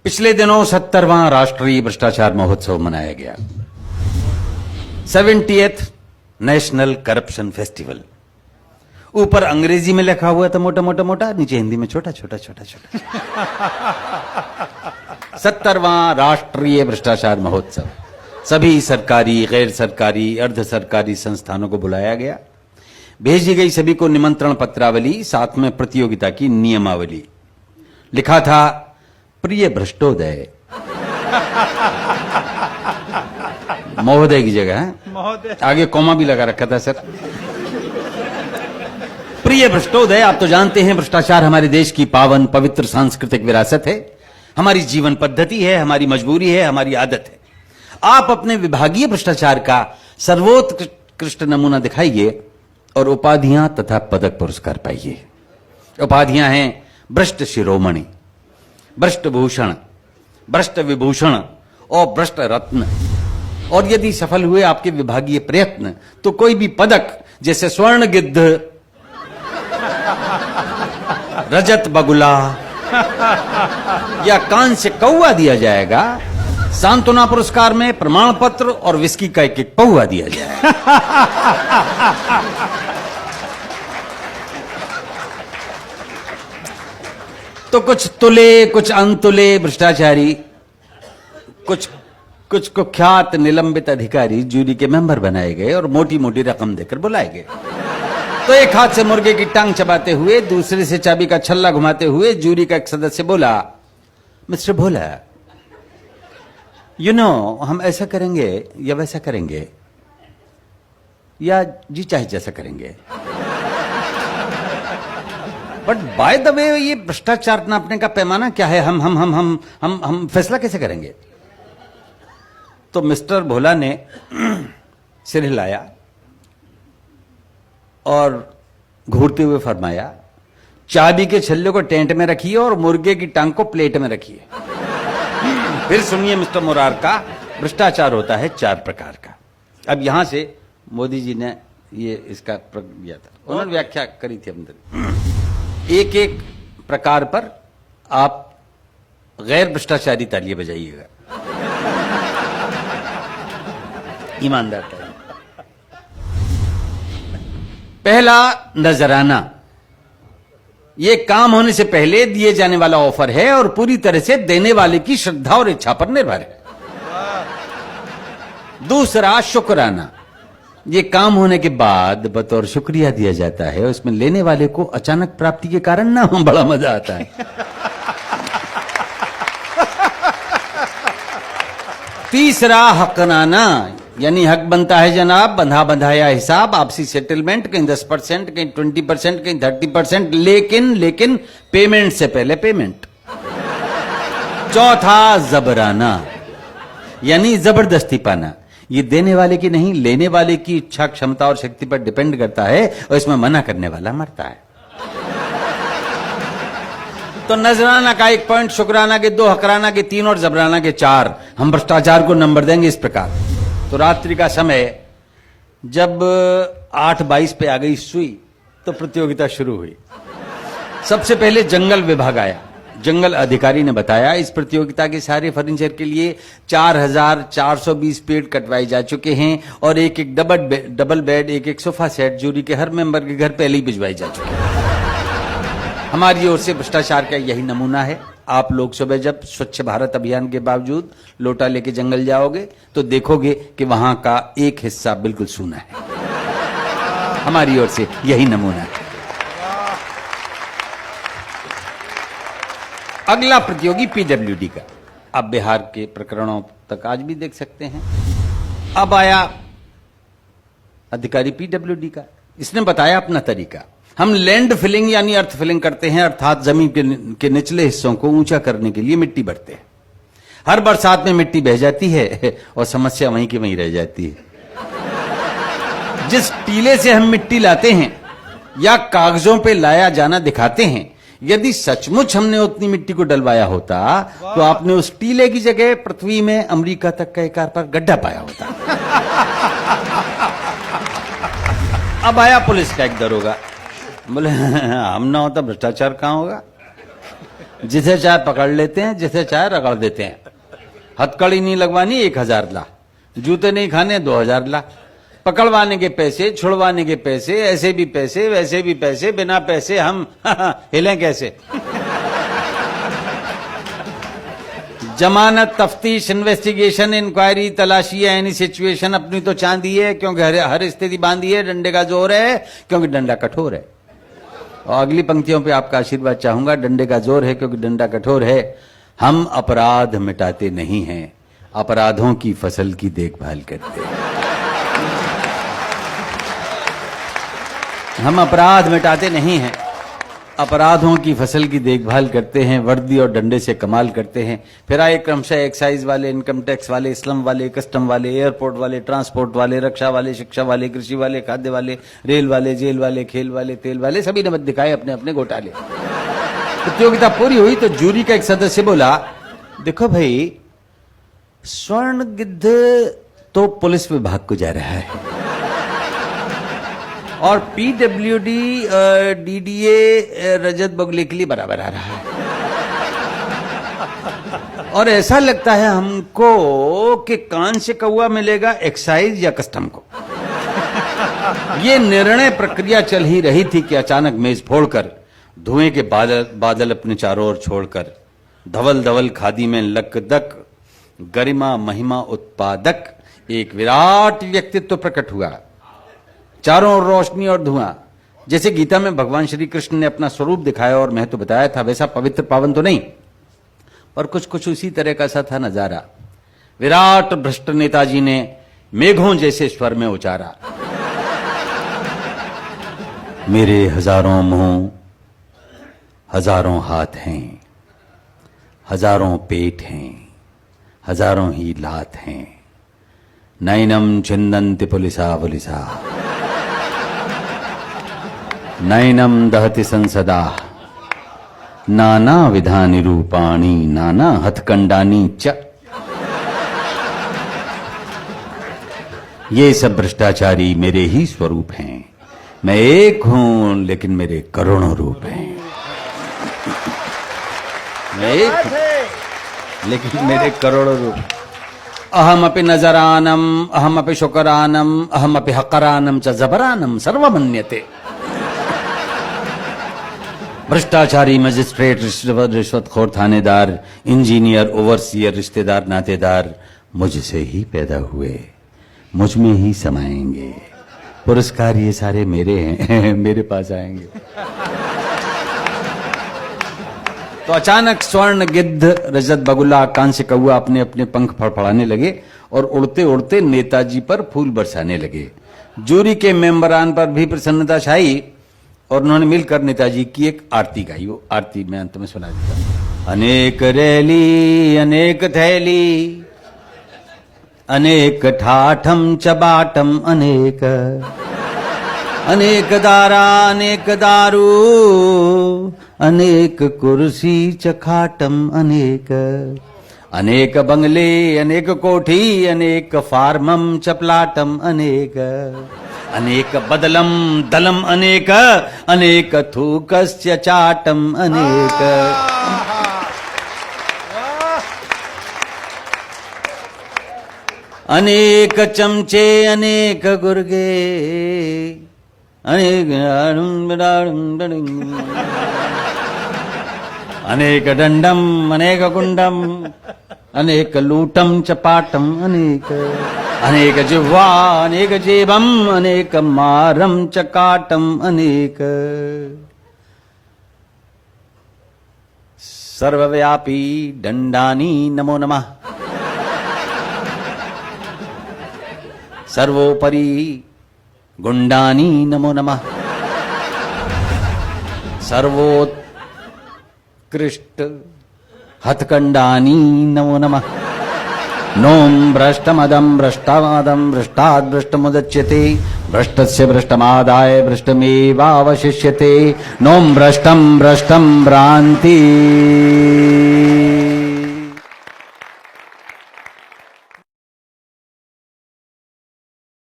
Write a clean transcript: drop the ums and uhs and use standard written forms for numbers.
पिछले दिनों 70वां राष्ट्रीय भ्रष्टाचार महोत्सव मनाया गया। 70th national corruption festival. ऊपर अंग्रेजी में लिखा हुआ था मोटा मोटा मोटा, नीचे हिंदी में छोटा छोटा छोटा छोटा। 70वां राष्ट्रीय भ्रष्टाचार महोत्सव। सभी सरकारी, गैर सरकारी, अर्ध सरकारी संस्थानों को बुलाया गया। भेजी गई सभी को निमंत्रण पत्रावली, साथ में प्रतियोगिता की नियमावली। लिखा था प्रिय भ्रष्टोदय। महोदय की जगह है, महोदय आगे कॉमा भी लगा रखा था सर। प्रिय भ्रष्टोदय, आप तो जानते हैं भ्रष्टाचार हमारे देश की पावन पवित्र सांस्कृतिक विरासत है, हमारी जीवन पद्धति है, हमारी मजबूरी है, हमारी आदत है। आप अपने विभागीय भ्रष्टाचार का सर्वोत्कृष्ट नमूना दिखाइए और उपाधियां तथा पदक पुरस्कार पाइए। उपाधियां हैं भ्रष्ट शिरोमणि, भ्रष्ट भूषण, भ्रष्ट विभूषण और भ्रष्ट रत्न। और यदि सफल हुए आपके विभागीय प्रयत्न तो कोई भी पदक, जैसे स्वर्ण गिद्ध, रजत बगुला या कांस्य कौवा दिया जाएगा। सांत्वना पुरस्कार में प्रमाण पत्र और विस्की का एक पौवा दिया जाएगा। तो कुछ तुले, कुछ अनतुले भ्रष्टाचारी, कुछ कुख्यात निलंबित अधिकारी जूरी के मेंबर बनाए गए और मोटी मोटी रकम देकर बुलाए गए। तो एक हाथ से मुर्गे की टांग चबाते हुए, दूसरे से चाबी का छल्ला घुमाते हुए जूरी का एक सदस्य बोला, मिस्टर भोला, हम ऐसा करेंगे या वैसा करेंगे या जी चाहे जैसा करेंगे, बट बाय द वे ये भ्रष्टाचार नापने का पैमाना क्या है? हम फैसला कैसे करेंगे? तो मिस्टर भोला ने सिर हिलाया और घूरते हुए फरमाया, चाबी के छल्ले को टेंट में रखिए और मुर्गे की टांग को प्लेट में रखिए। फिर सुनिए मिस्टर मुरारका, भ्रष्टाचार होता है 4 प्रकार का। अब यहां से मोदी जी ने ये इसका दिया था, उन्होंने व्याख्या करी थी अंदर। एक एक प्रकार पर आप गैर भ्रष्टाचारी तालियां बजाइएगा, ईमानदार तालियां। पहला, नजराना। ये काम होने से पहले दिए जाने वाला ऑफर है और पूरी तरह से देने वाले की श्रद्धा और इच्छा पर निर्भर है। दूसरा, शुक्राना। ये काम होने के बाद बतौर शुक्रिया दिया जाता है, उसमें लेने वाले को अचानक प्राप्ति के कारण ना बड़ा मजा आता है। तीसरा, हकनाना, यानी हक बनता है जनाब, बंधा बंधाया हिसाब, आपसी सेटलमेंट, कहीं 10%, कहीं 20%, कहीं 30%, लेकिन पेमेंट से पहले पेमेंट। चौथा, जबराना, यानी जबरदस्ती पाना। ये देने वाले की नहीं, लेने वाले की इच्छा, क्षमता और शक्ति पर डिपेंड करता है और इसमें मना करने वाला मरता है। तो नजराना का 1 पॉइंट, शुक्राना के 2, हकराना के 3 और जबराना के 4। हम भ्रष्टाचार को नंबर देंगे इस प्रकार। तो रात्रि का समय जब 8:22 पे आ गई सुई तो प्रतियोगिता शुरू हुई। सबसे पहले जंगल विभाग आया। जंगल अधिकारी ने बताया, इस प्रतियोगिता के सारे फर्नीचर के लिए 4420 पेड़ कटवाए जा चुके हैं और एक डबल बेड, एक सोफा सेट जूरी के हर मेंबर के घर पहले ही भिजवाई जा चुके हैं। हमारी ओर से भ्रष्टाचार का यही नमूना है। आप लोग सुबह जब स्वच्छ भारत अभियान के बावजूद लोटा लेके जंगल जाओगे तो देखोगे कि वहां का एक हिस्सा बिल्कुल सूना है। हमारी ओर से यही नमूना है। अगला प्रतियोगी पीडब्ल्यूडी का। आप बिहार के प्रकरणों तक आज भी देख सकते हैं। अब आया अधिकारी पीडब्ल्यूडी का। इसने बताया अपना तरीका। हम लैंड फिलिंग यानी अर्थ फिलिंग करते हैं, अर्थात जमीन के निचले हिस्सों को ऊंचा करने के लिए मिट्टी भरते हैं। हर बरसात में मिट्टी बह जाती है और समस्या वहीं की वहीं रह जाती है। जिस टीले से हम मिट्टी लाते हैं या कागजों पे लाया जाना दिखाते हैं, यदि सचमुच हमने उतनी मिट्टी को डलवाया होता तो आपने उस टीले की जगह पृथ्वी में अमेरिका तक का एक आर पार गड्ढा पाया होता। अब आया पुलिस का एक दरोगा। बोले हम ना होता भ्रष्टाचार कहां होगा। जिसे चाहे पकड़ लेते हैं, जिसे चाहे रगड़ देते हैं। हथकड़ी नहीं लगवानी 1000 ला, जूते नहीं खाने 2000 ला, पकड़वाने के पैसे, छुड़वाने के पैसे, ऐसे भी पैसे वैसे भी पैसे, बिना पैसे हम हिलें कैसे। जमानत, तफ्तीश, इन्वेस्टिगेशन, इंक्वायरी, तलाशी है, एनी सिचुएशन अपनी तो चांदी है क्योंकि हर स्थिति बांधी है, डंडे का जोर है क्योंकि डंडा कठोर है। और अगली पंक्तियों पे आपका आशीर्वाद चाहूंगा। डंडे का जोर है क्योंकि डंडा कठोर है। हम अपराध मिटाते नहीं हैं, अपराधों की फसल की देखभाल करते हैं। हम अपराध मिटाते नहीं हैं, अपराधों की फसल की देखभाल करते हैं। वर्दी और डंडे से कमाल करते हैं। फिर आए क्रमशः एक्साइज वाले, इनकम टैक्स वाले, स्लम वाले, कस्टम वाले, एयरपोर्ट वाले, ट्रांसपोर्ट वाले, रक्षा वाले, शिक्षा वाले, कृषि वाले, खाद्य वाले, रेल वाले, जेल वाले, खेल वाले, तेल वाले, सभी ने मत दिखाए अपने अपने घोटाले। प्रतियोगिता पूरी हुई तो जूरी का एक सदस्य बोला, देखो भाई, स्वर्ण गिद्ध तो पुलिस विभाग को जा रहा है और पीडब्ल्यूडी डीडीए रजत बगुले के लिए बराबर आ रहा है। और ऐसा लगता है हमको कि कान से कौवा मिलेगा एक्साइज या कस्टम को। ये निर्णय प्रक्रिया चल ही रही थी कि अचानक मेज फोड़कर, धुएं के बादल अपने चारों ओर छोड़कर, धवल धवल खादी में लकदक, गरिमा महिमा उत्पादक एक विराट व्यक्तित्व प्रकट हुआ। चारों ओर रोशनी और धुआं। जैसे गीता में भगवान श्री कृष्ण ने अपना स्वरूप दिखाया और महत्व बताया था, वैसा पवित्र पावन तो नहीं, पर कुछ कुछ उसी तरह का सा था नजारा। विराट भ्रष्ट नेताजी ने मेघों जैसे स्वर में उचारा, मेरे हजारों मुंह, हजारों हाथ हैं, हजारों पेट हैं, हजारों ही लात हैं, नैनम छिन्दन्ति पुलिसा पुलिसा, नैनम दहति संसदा, नाना विधानि रूपाणि, नाना हथकंडानी च। ये सब भ्रष्टाचारी मेरे ही स्वरूप हैं। मैं एक हूं लेकिन मेरे करोड़ों रूप हैं। मैं एक हूं लेकिन मेरे करोड़ों रूप। अहमपि नजरानम, अहमपि शुकरानम, अहमपि हकरानम च जबरानम सर्वमन्यते। भ्रष्टाचारी, मजिस्ट्रेट, रिश्वतखोर, थानेदार, इंजीनियर, ओवरसियर, रिश्तेदार, नातेदार मुझसे ही पैदा हुए, मुझ में ही समाएंगे। पुरस्कार ये सारे मेरे हैं, मेरे पास आएंगे। तो अचानक स्वर्ण गिद्ध, रजत बगुला, कांस्य कौवा अपने अपने पंख फड़फड़ाने लगे और उड़ते उड़ते नेताजी पर फूल बरसाने लगे। जूरी के मेंबरान पर भी प्रसन्नता छाई और उन्होंने मिलकर नेताजी की एक आरती गाई। वो आरती मैं अंत में सुना देता हूं। अनेक रैली, अनेक थैली, अनेक ठाठम चबाटम, अनेक अनेक दारा, अनेक दारू, अनेक कुर्सी चखाटम, अनेक अनेक बंगले, अनेक कोठी, अनेक फार्मम चपलाटम, अनेक अनेक बदलम दलम, अनेक अनेक थूकस्य चाटम, अनेक अनेक चमचे, अनेक गुर्गे, अनेक अनेक दंडम, अनेक कुंडम, अनेक लूटम चपाटम, अनेक अनेक जिह्वा, अनेक जेबम, अनेक मारम चकाटम, अनेक सर्वव्यापी दंडानी नमो नमः। सर्वोपरि गुंडानी नमो नमः। सर्वोत्कृष्ट हथकंडानी नमो नमः। नोम भ्रष्टमदम भ्रष्टादम भ्रष्टाद् भ्रष्टमुदच्यते, भ्रष्टस्य भ्रष्टमादाय भ्रष्टमेवावशिष्यते। नोम भ्रष्टम भ्रष्टम भ्रांति